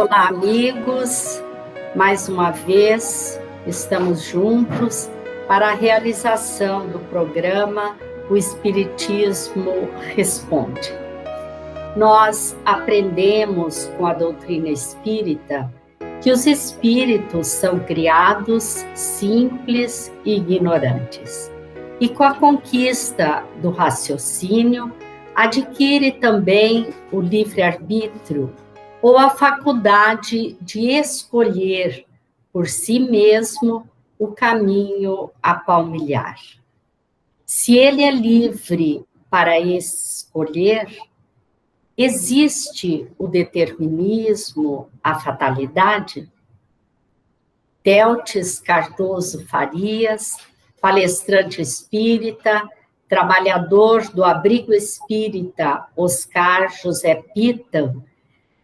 Olá, amigos. Mais uma vez, estamos juntos para a realização do programa O Espiritismo Responde. Nós aprendemos com a doutrina espírita que os espíritos são criados simples e ignorantes. E com a conquista do raciocínio, adquire também o livre-arbítrio ou a faculdade de escolher por si mesmo o caminho a palmilhar. Se ele é livre para escolher, existe o determinismo, a fatalidade? Théotis Cardoso Farias, palestrante espírita, trabalhador do abrigo espírita Oscar José Pita,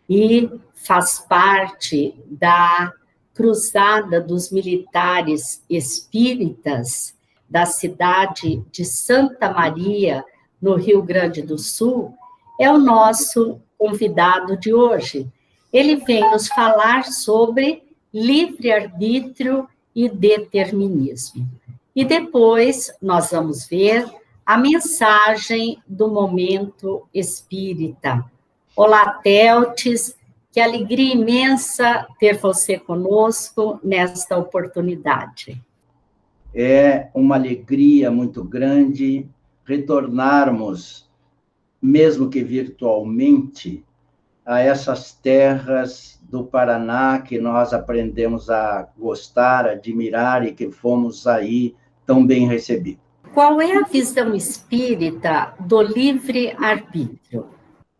e faz parte da cruzada dos militares espíritas da cidade de Santa Maria, no Rio Grande do Sul, é o nosso convidado de hoje. Ele vem nos falar sobre livre-arbítrio e determinismo. E depois nós vamos ver a mensagem do momento espírita. Olá, Théotis, que alegria imensa ter você conosco nesta oportunidade. É uma alegria muito grande retornarmos, mesmo que virtualmente, a essas terras do Paraná que nós aprendemos a gostar, admirar e que fomos aí tão bem recebidos. Qual é a visão espírita do livre-arbítrio?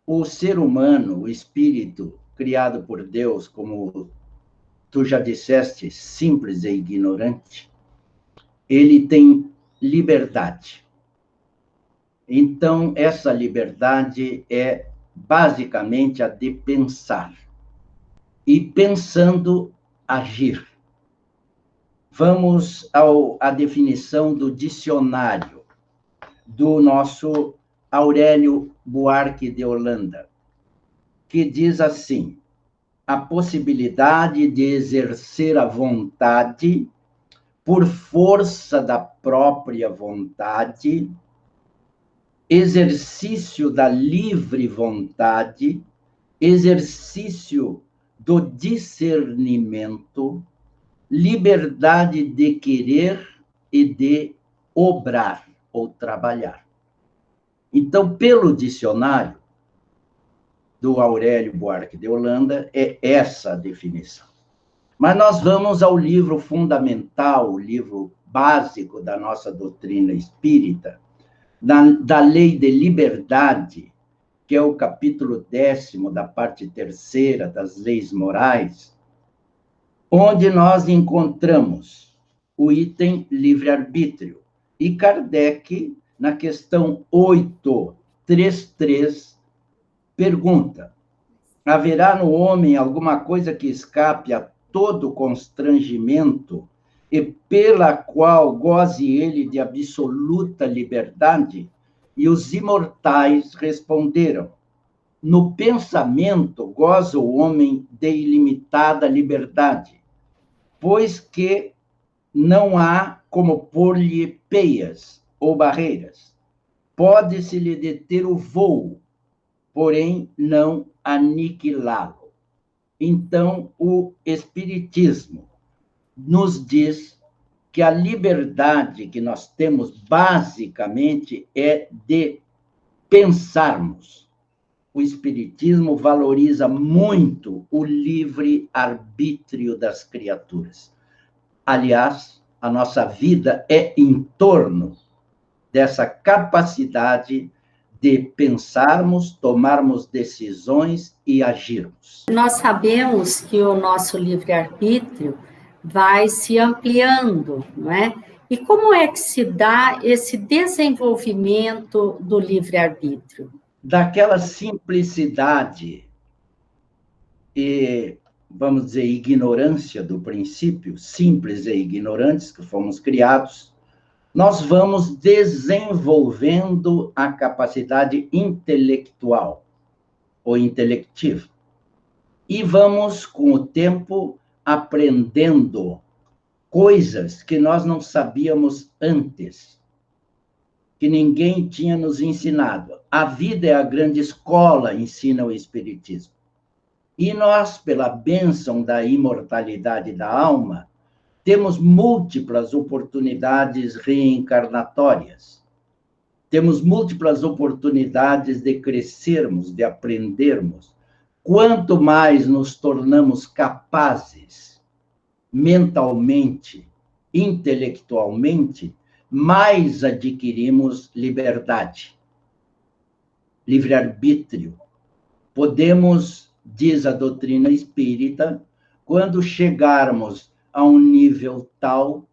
O ser humano, o espírito criado por Deus, como tu já disseste, simples e ignorante, ele tem liberdade. Então, essa liberdade é basicamente a de pensar. E pensando, agir. Vamos à definição do dicionário do nosso Aurélio Buarque de Holanda, que diz assim: a possibilidade de exercer a vontade por força da própria vontade, exercício da livre vontade, exercício do discernimento, liberdade de querer e de obrar ou trabalhar. Então, pelo dicionário do Aurélio Buarque de Holanda, é essa a definição. Mas nós vamos ao livro fundamental, o livro básico da nossa doutrina espírita, da Lei de Liberdade, que é o capítulo 10º da parte 3ª das leis morais, onde nós encontramos o item livre-arbítrio. E Kardec, na questão 833, pergunta: haverá no homem alguma coisa que escape a todo constrangimento e pela qual goze ele de absoluta liberdade? E os imortais responderam: no pensamento goza o homem de ilimitada liberdade, pois que não há como pôr-lhe peias ou barreiras. Pode-se-lhe deter o voo, porém não aniquilá-lo. Então, o Espiritismo nos diz que a liberdade que nós temos, basicamente, é de pensarmos. O Espiritismo valoriza muito o livre-arbítrio das criaturas. Aliás, a nossa vida é em torno dessa capacidade de pensarmos, tomarmos decisões e agirmos. Nós sabemos que o nosso livre-arbítrio vai se ampliando, não é? E como é que se dá esse desenvolvimento do livre-arbítrio? Daquela simplicidade e, vamos dizer, ignorância do princípio, simples e ignorantes que fomos criados, nós vamos desenvolvendo a capacidade intelectual ou intelectiva. e vamos, com o tempo, aprendendo coisas que nós não sabíamos antes, que ninguém tinha nos ensinado. A vida é a grande escola, ensina o Espiritismo. E nós, pela bênção da imortalidade da alma, temos múltiplas oportunidades reencarnatórias. Temos múltiplas oportunidades de crescermos, de aprendermos. Quanto mais nos tornamos capazes, mentalmente, intelectualmente, mais adquirimos liberdade, livre-arbítrio. Podemos, diz a doutrina espírita, quando chegarmos a um nível tal,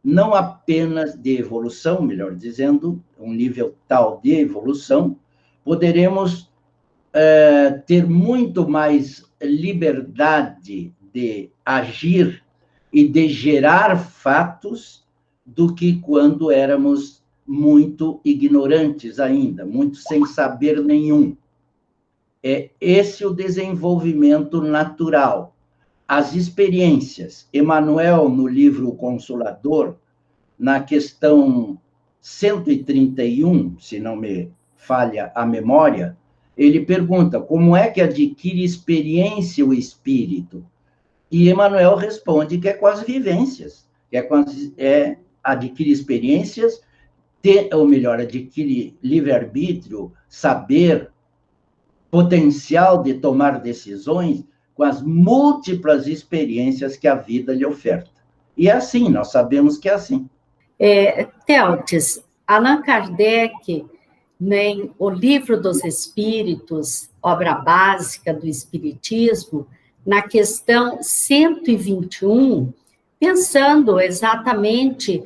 não apenas de evolução, melhor dizendo, um nível tal de evolução, poderemos ter muito mais liberdade de agir e de gerar fatos do que quando éramos muito ignorantes ainda, muito sem saber nenhum. É esse o desenvolvimento natural. As experiências. Emmanuel, no livro O Consolador, na questão 131, se não me falha a memória, ele pergunta como é que adquire experiência o espírito? E Emmanuel responde que é com as vivências, que adquire experiências, ou melhor, adquire livre-arbítrio, saber, potencial de tomar decisões com as múltiplas experiências que a vida lhe oferta. E é assim, nós sabemos que é assim. Teótis, Allan Kardec, em O Livro dos Espíritos, obra básica do Espiritismo, na questão 121, pensando exatamente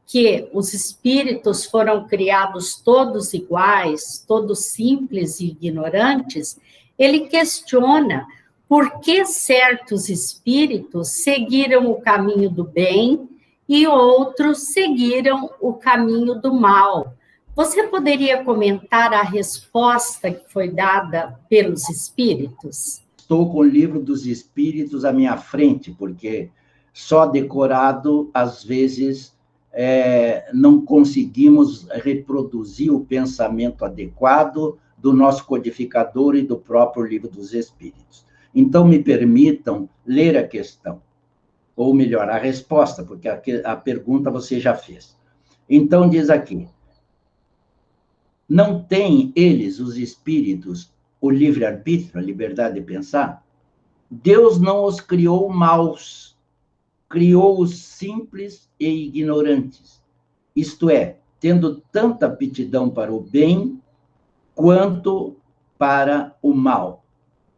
que os espíritos foram criados todos iguais, todos simples e ignorantes, ele questiona por que certos espíritos seguiram o caminho do bem e outros seguiram o caminho do mal. Você poderia comentar a resposta que foi dada pelos espíritos? Estou com o Livro dos Espíritos à minha frente, porque só decorado, às vezes, não conseguimos reproduzir o pensamento adequado do nosso codificador e do próprio Livro dos Espíritos. Então, me permitam ler a questão, ou melhor, a resposta, porque a pergunta você já fez. Então, diz aqui, não têm eles, os espíritos, o livre-arbítrio, a liberdade de pensar? Deus não os criou maus, criou-os simples e ignorantes, isto é, tendo tanta aptidão para o bem quanto para o mal.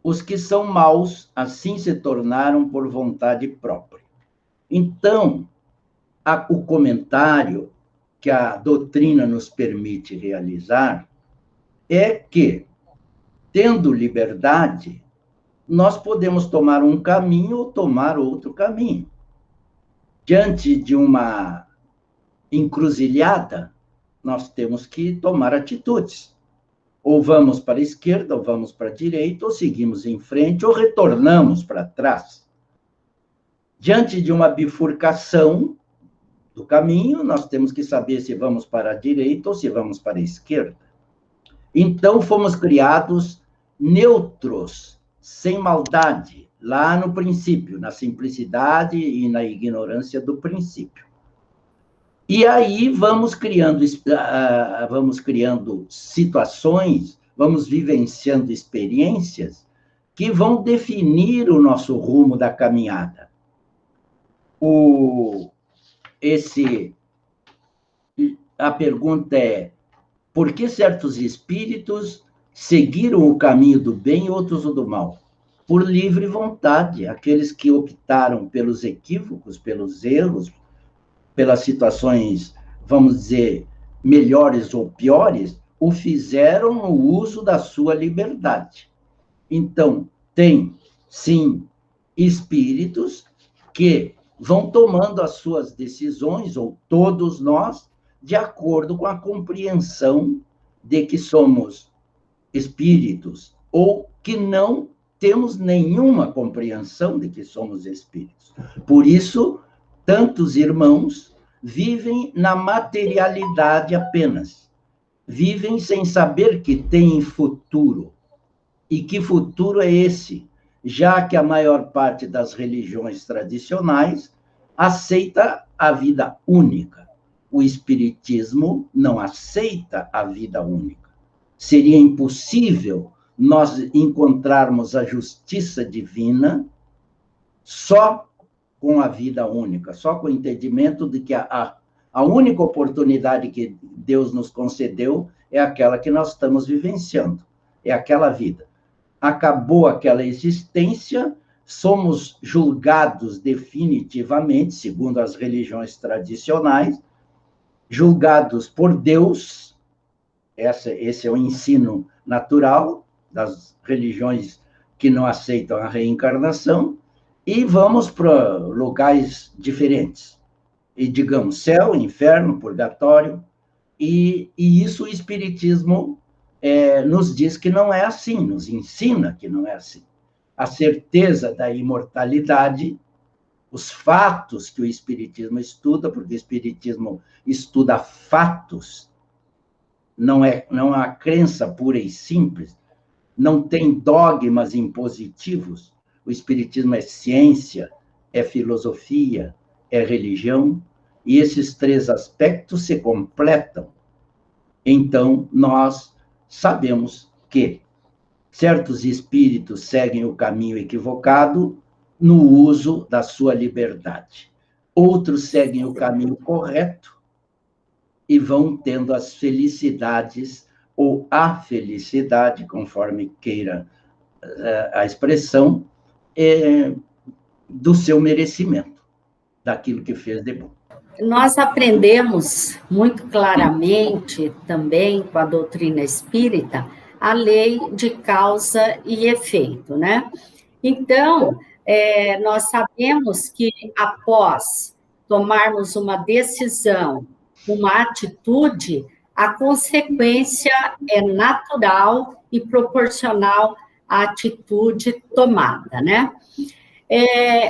Os que são maus, assim se tornaram por vontade própria. Então, o comentário que a doutrina nos permite realizar é que, tendo liberdade, nós podemos tomar um caminho ou tomar outro caminho. Diante de uma encruzilhada, nós temos que tomar atitudes. Ou vamos para a esquerda, ou vamos para a direita, ou seguimos em frente, ou retornamos para trás. Diante de uma bifurcação do caminho, nós temos que saber se vamos para a direita ou se vamos para a esquerda. Então, fomos criados neutros, sem maldade, lá no princípio, na simplicidade e na ignorância do princípio. E aí vamos criando situações, vamos vivenciando experiências que vão definir o nosso rumo da caminhada. A pergunta é, por que certos espíritos seguiram o caminho do bem e outros o do mal? Por livre vontade, aqueles que optaram pelos equívocos, pelos erros, pelas situações, vamos dizer, melhores ou piores, o fizeram no uso da sua liberdade. Então, tem, sim, espíritos que vão tomando as suas decisões, ou todos nós, de acordo com a compreensão de que somos espíritos, ou que não temos nenhuma compreensão de que somos espíritos. Por isso, tantos irmãos vivem na materialidade apenas. Vivem sem saber que têm futuro. E que futuro é esse? Já que a maior parte das religiões tradicionais aceita a vida única. O Espiritismo não aceita a vida única. Seria impossível nós encontrarmos a justiça divina só com a vida única, só com o entendimento de que a única oportunidade que Deus nos concedeu é aquela que nós estamos vivenciando, é aquela vida. Acabou aquela existência, somos julgados definitivamente, segundo as religiões tradicionais, julgados por Deus, esse é o ensino natural das religiões que não aceitam a reencarnação, e vamos para locais diferentes. E, digamos, céu, inferno, purgatório, e isso o Espiritismo nos diz que não é assim, nos ensina que não é assim. A certeza da imortalidade, os fatos que o Espiritismo estuda, porque o Espiritismo estuda fatos, não é uma crença pura e simples, não tem dogmas impositivos. O Espiritismo é ciência, é filosofia, é religião, e esses três aspectos se completam. Então, nós sabemos que certos espíritos seguem o caminho equivocado no uso da sua liberdade. Outros seguem o caminho correto e vão tendo as felicidades ou a felicidade, conforme queira a expressão, do seu merecimento, daquilo que fez de bom. Nós aprendemos muito claramente também com a doutrina espírita a lei de causa e efeito, né? Então, nós sabemos que após tomarmos uma decisão, uma atitude, a consequência é natural e proporcional à atitude tomada, né?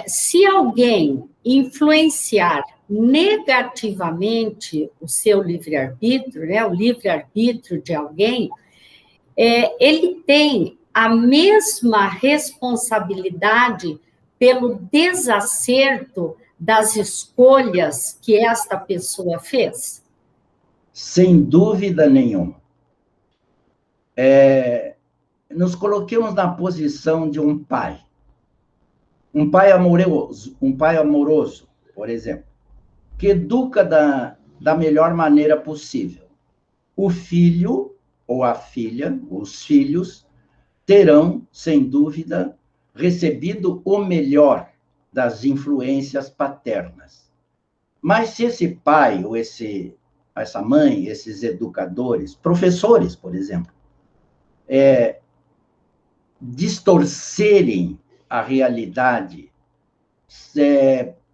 Se alguém influenciar negativamente o seu livre-arbítrio, né, o livre-arbítrio de alguém, ele tem a mesma responsabilidade pelo desacerto das escolhas que esta pessoa fez? Sem dúvida nenhuma. Nos coloquemos na posição de um pai amoroso, por exemplo, que educa da melhor maneira possível. O filho ou a filha, os filhos, terão, sem dúvida, recebido o melhor das influências paternas. Mas se esse pai ou essa mãe, esses educadores, professores, por exemplo, distorcerem a realidade,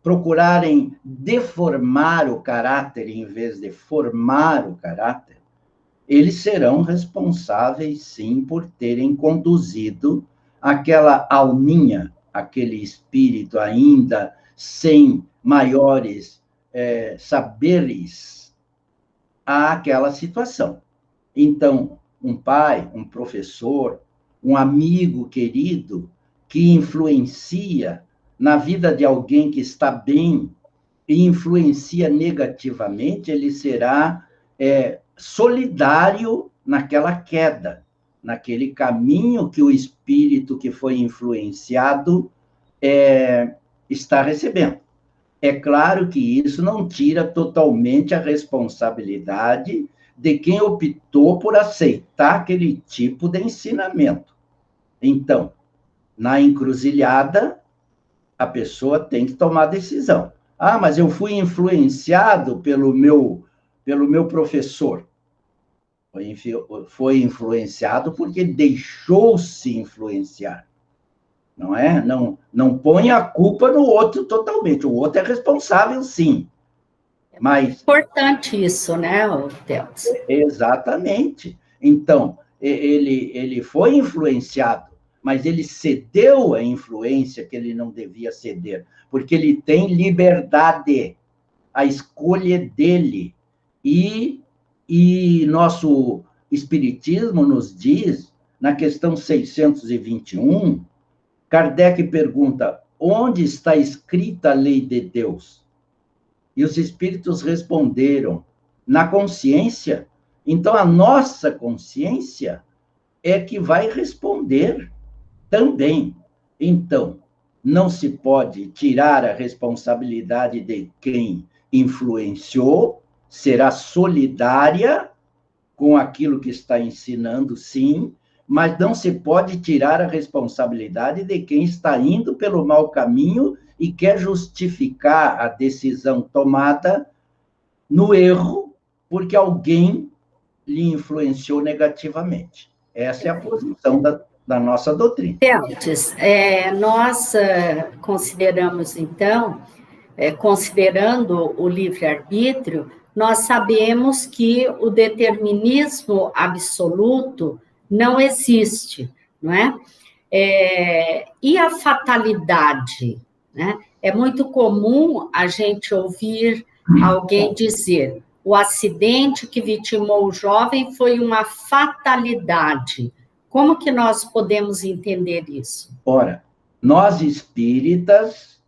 procurarem deformar o caráter em vez de formar o caráter, eles serão responsáveis, sim, por terem conduzido aquela alminha, aquele espírito ainda sem maiores saberes àquela situação. Então, um pai, um professor, um amigo querido que influencia na vida de alguém que está bem e influencia negativamente, ele será solidário naquela queda, naquele caminho que o espírito que foi influenciado está recebendo. É claro que isso não tira totalmente a responsabilidade de quem optou por aceitar aquele tipo de ensinamento. Então, na encruzilhada, a pessoa tem que tomar decisão. Ah, mas eu fui influenciado pelo meu professor. Foi influenciado porque deixou-se influenciar. Não é? Não põe a culpa no outro totalmente. O outro é responsável, sim. Mas... importante isso, né, Theos? Exatamente. Então, ele foi influenciado, mas ele cedeu à influência que ele não devia ceder, porque ele tem liberdade, a escolha dele. E nosso Espiritismo nos diz, na questão 621, Kardec pergunta: onde está escrita a lei de Deus? E os espíritos responderam: na consciência. Então, a nossa consciência é que vai responder também. Então, não se pode tirar a responsabilidade de quem influenciou, será solidária com aquilo que está ensinando, sim, mas não se pode tirar a responsabilidade de quem está indo pelo mau caminho e quer justificar a decisão tomada no erro, porque alguém lhe influenciou negativamente. Essa é a posição da nossa doutrina. Celtis, nós consideramos, então, considerando o livre-arbítrio, nós sabemos que o determinismo absoluto não existe, não é? E a fatalidade, né? É muito comum a gente ouvir alguém dizer: o acidente que vitimou o jovem foi uma fatalidade. Como que nós podemos entender isso? Ora, nós espíritas,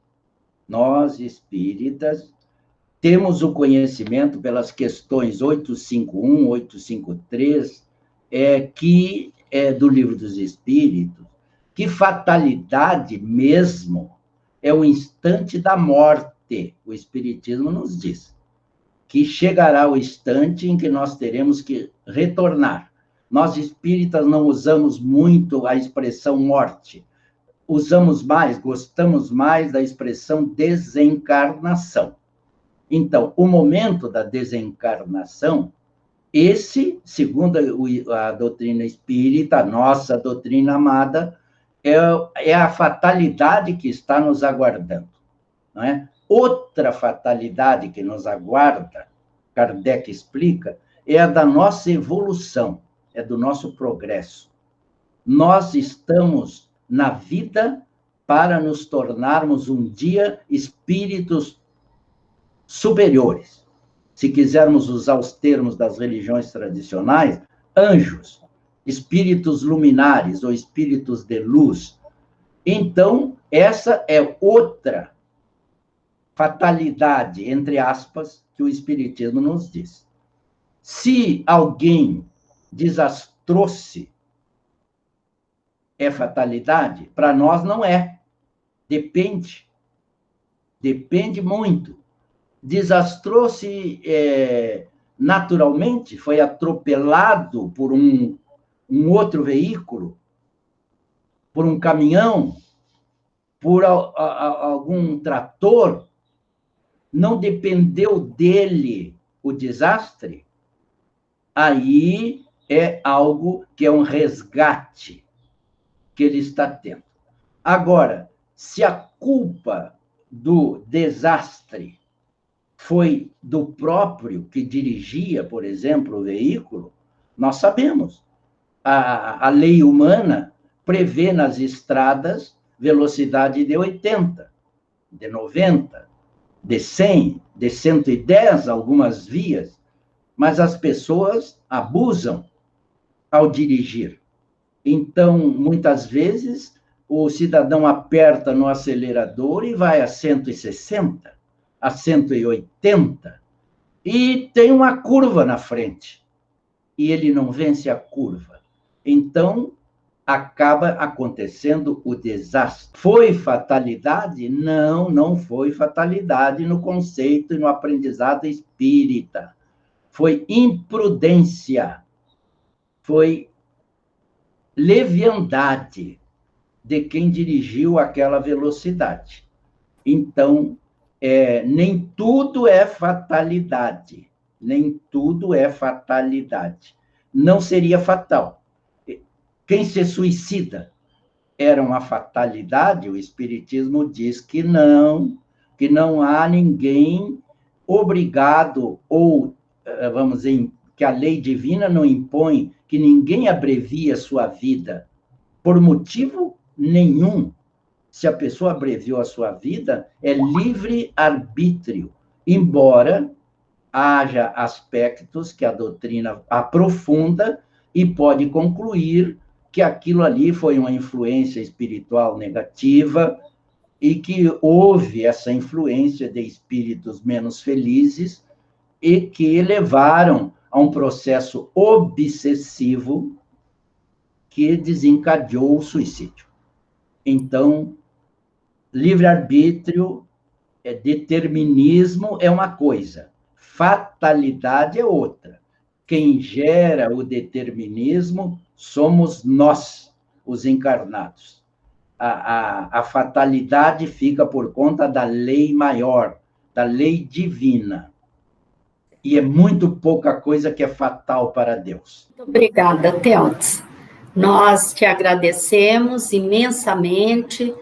temos o conhecimento pelas questões 851, 853, que é do Livro dos Espíritos, que fatalidade mesmo é o instante da morte. O Espiritismo nos diz que chegará o instante em que nós teremos que retornar. Nós espíritas não usamos muito a expressão morte, gostamos mais da expressão desencarnação. Então, o momento da desencarnação, esse, segundo a doutrina espírita, a nossa doutrina amada, é a fatalidade que está nos aguardando, não é? Outra fatalidade que nos aguarda, Kardec explica, é a da nossa evolução, é do nosso progresso. Nós estamos na vida para nos tornarmos um dia espíritos superiores. Se quisermos usar os termos das religiões tradicionais, anjos, espíritos luminares ou espíritos de luz. Então, essa é outra fatalidade, entre aspas, que o Espiritismo nos diz. Se alguém desastrou-se, é fatalidade? Para nós não é. Depende muito. Desastrou-se naturalmente, foi atropelado por um outro veículo, por um caminhão, por algum trator, não dependeu dele o desastre, aí é algo que é um resgate que ele está tendo. Agora, se a culpa do desastre foi do próprio que dirigia, por exemplo, o veículo, nós sabemos. A lei humana prevê nas estradas velocidade de 80, de 90, de 100, de 110, algumas vias, mas as pessoas abusam ao dirigir. Então, muitas vezes, o cidadão aperta no acelerador e vai a 160, a 180, e tem uma curva na frente, e ele não vence a curva. Então, acaba acontecendo o desastre. Foi fatalidade? Não, não foi fatalidade no conceito e no aprendizado espírita. Foi imprudência, foi leviandade de quem dirigiu aquela velocidade. Então, nem tudo é fatalidade, nem tudo é fatalidade. Não seria fatal. Quem se suicida era uma fatalidade? O Espiritismo diz que não há ninguém obrigado, ou, vamos dizer, que a lei divina não impõe que ninguém abrevie a sua vida por motivo nenhum. Se a pessoa abreviou a sua vida, é livre-arbítrio, embora haja aspectos que a doutrina aprofunda e pode concluir que aquilo ali foi uma influência espiritual negativa e que houve essa influência de espíritos menos felizes e que levaram a um processo obsessivo que desencadeou o suicídio. Então, livre-arbítrio, determinismo é uma coisa, fatalidade é outra. Quem gera o determinismo somos nós, os encarnados. A fatalidade fica por conta da lei maior, da lei divina. E é muito pouca coisa que é fatal para Deus. Muito obrigada, Teodes. Nós te agradecemos imensamente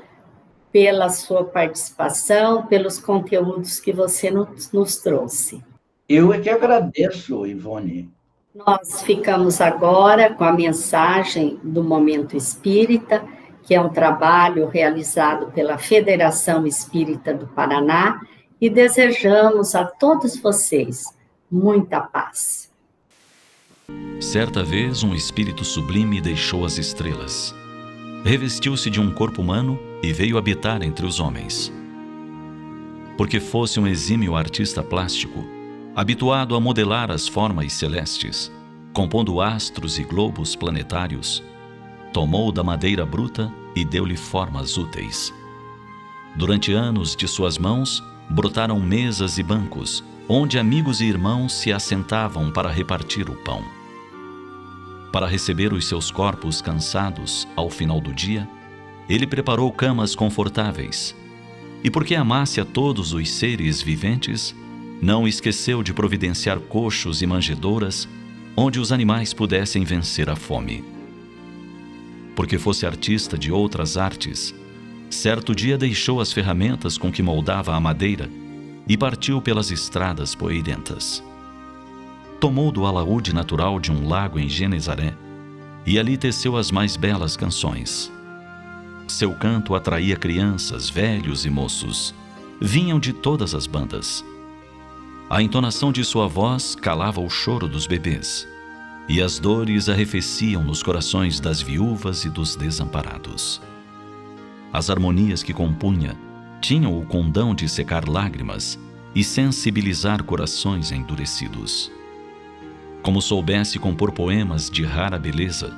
pela sua participação, pelos conteúdos que você nos trouxe. Eu é que agradeço, Ivone. Nós ficamos agora com a mensagem do Momento Espírita, que é um trabalho realizado pela Federação Espírita do Paraná, e desejamos a todos vocês muita paz. Certa vez, um espírito sublime deixou as estrelas. Revestiu-se de um corpo humano e veio habitar entre os homens. Porque fosse um exímio artista plástico, habituado a modelar as formas celestes, compondo astros e globos planetários, tomou da madeira bruta e deu-lhe formas úteis. Durante anos, de suas mãos, brotaram mesas e bancos, onde amigos e irmãos se assentavam para repartir o pão. Para receber os seus corpos cansados ao final do dia, ele preparou camas confortáveis. E porque amasse a todos os seres viventes, não esqueceu de providenciar coxos e manjedouras, onde os animais pudessem vencer a fome. Porque fosse artista de outras artes, certo dia deixou as ferramentas com que moldava a madeira e partiu pelas estradas poeirentas. Tomou do alaúde natural de um lago em Genezaré e ali teceu as mais belas canções. Seu canto atraía crianças, velhos e moços. Vinham de todas as bandas. A entonação de sua voz calava o choro dos bebês, e as dores arrefeciam nos corações das viúvas e dos desamparados. As harmonias que compunha tinham o condão de secar lágrimas e sensibilizar corações endurecidos. Como soubesse compor poemas de rara beleza,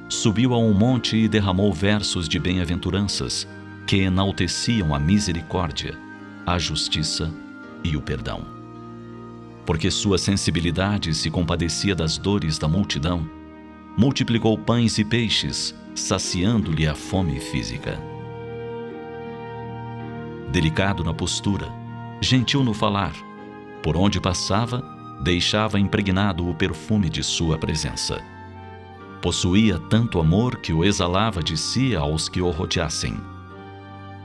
subiu a um monte e derramou versos de bem-aventuranças que enalteciam a misericórdia, a justiça e o perdão. Porque sua sensibilidade se compadecia das dores da multidão, multiplicou pães e peixes, saciando-lhe a fome física. Delicado na postura, gentil no falar, por onde passava, deixava impregnado o perfume de sua presença. Possuía tanto amor que o exalava de si aos que o rodeassem.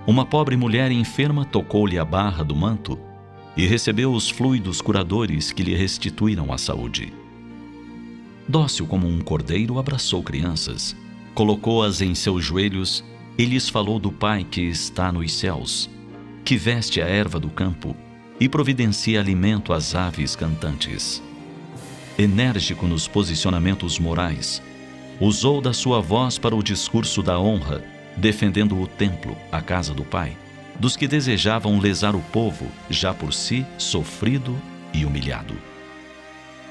Uma pobre mulher enferma tocou-lhe a barra do manto e recebeu os fluidos curadores que lhe restituíram a saúde. Dócil como um cordeiro, abraçou crianças, colocou-as em seus joelhos e lhes falou do Pai que está nos céus, que veste a erva do campo e providencia alimento às aves cantantes. Enérgico nos posicionamentos morais, usou da sua voz para o discurso da honra, defendendo o templo, a casa do Pai, dos que desejavam lesar o povo, já por si sofrido e humilhado.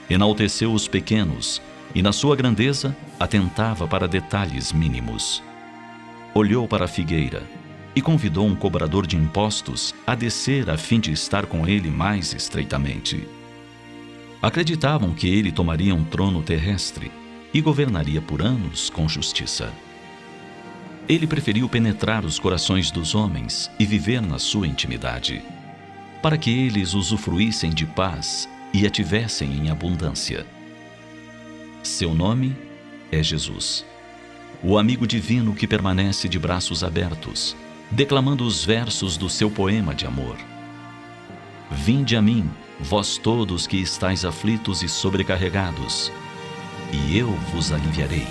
Enalteceu os pequenos e, na sua grandeza, atentava para detalhes mínimos. Olhou para a figueira e convidou um cobrador de impostos a descer a fim de estar com ele mais estreitamente. Acreditavam que ele tomaria um trono terrestre e governaria por anos com justiça. Ele preferiu penetrar os corações dos homens e viver na sua intimidade, para que eles usufruíssem de paz e a tivessem em abundância. Seu nome é Jesus, o amigo divino que permanece de braços abertos, declamando os versos do seu poema de amor. Vinde a mim, vós todos que estáis aflitos e sobrecarregados, e eu vos aliviarei.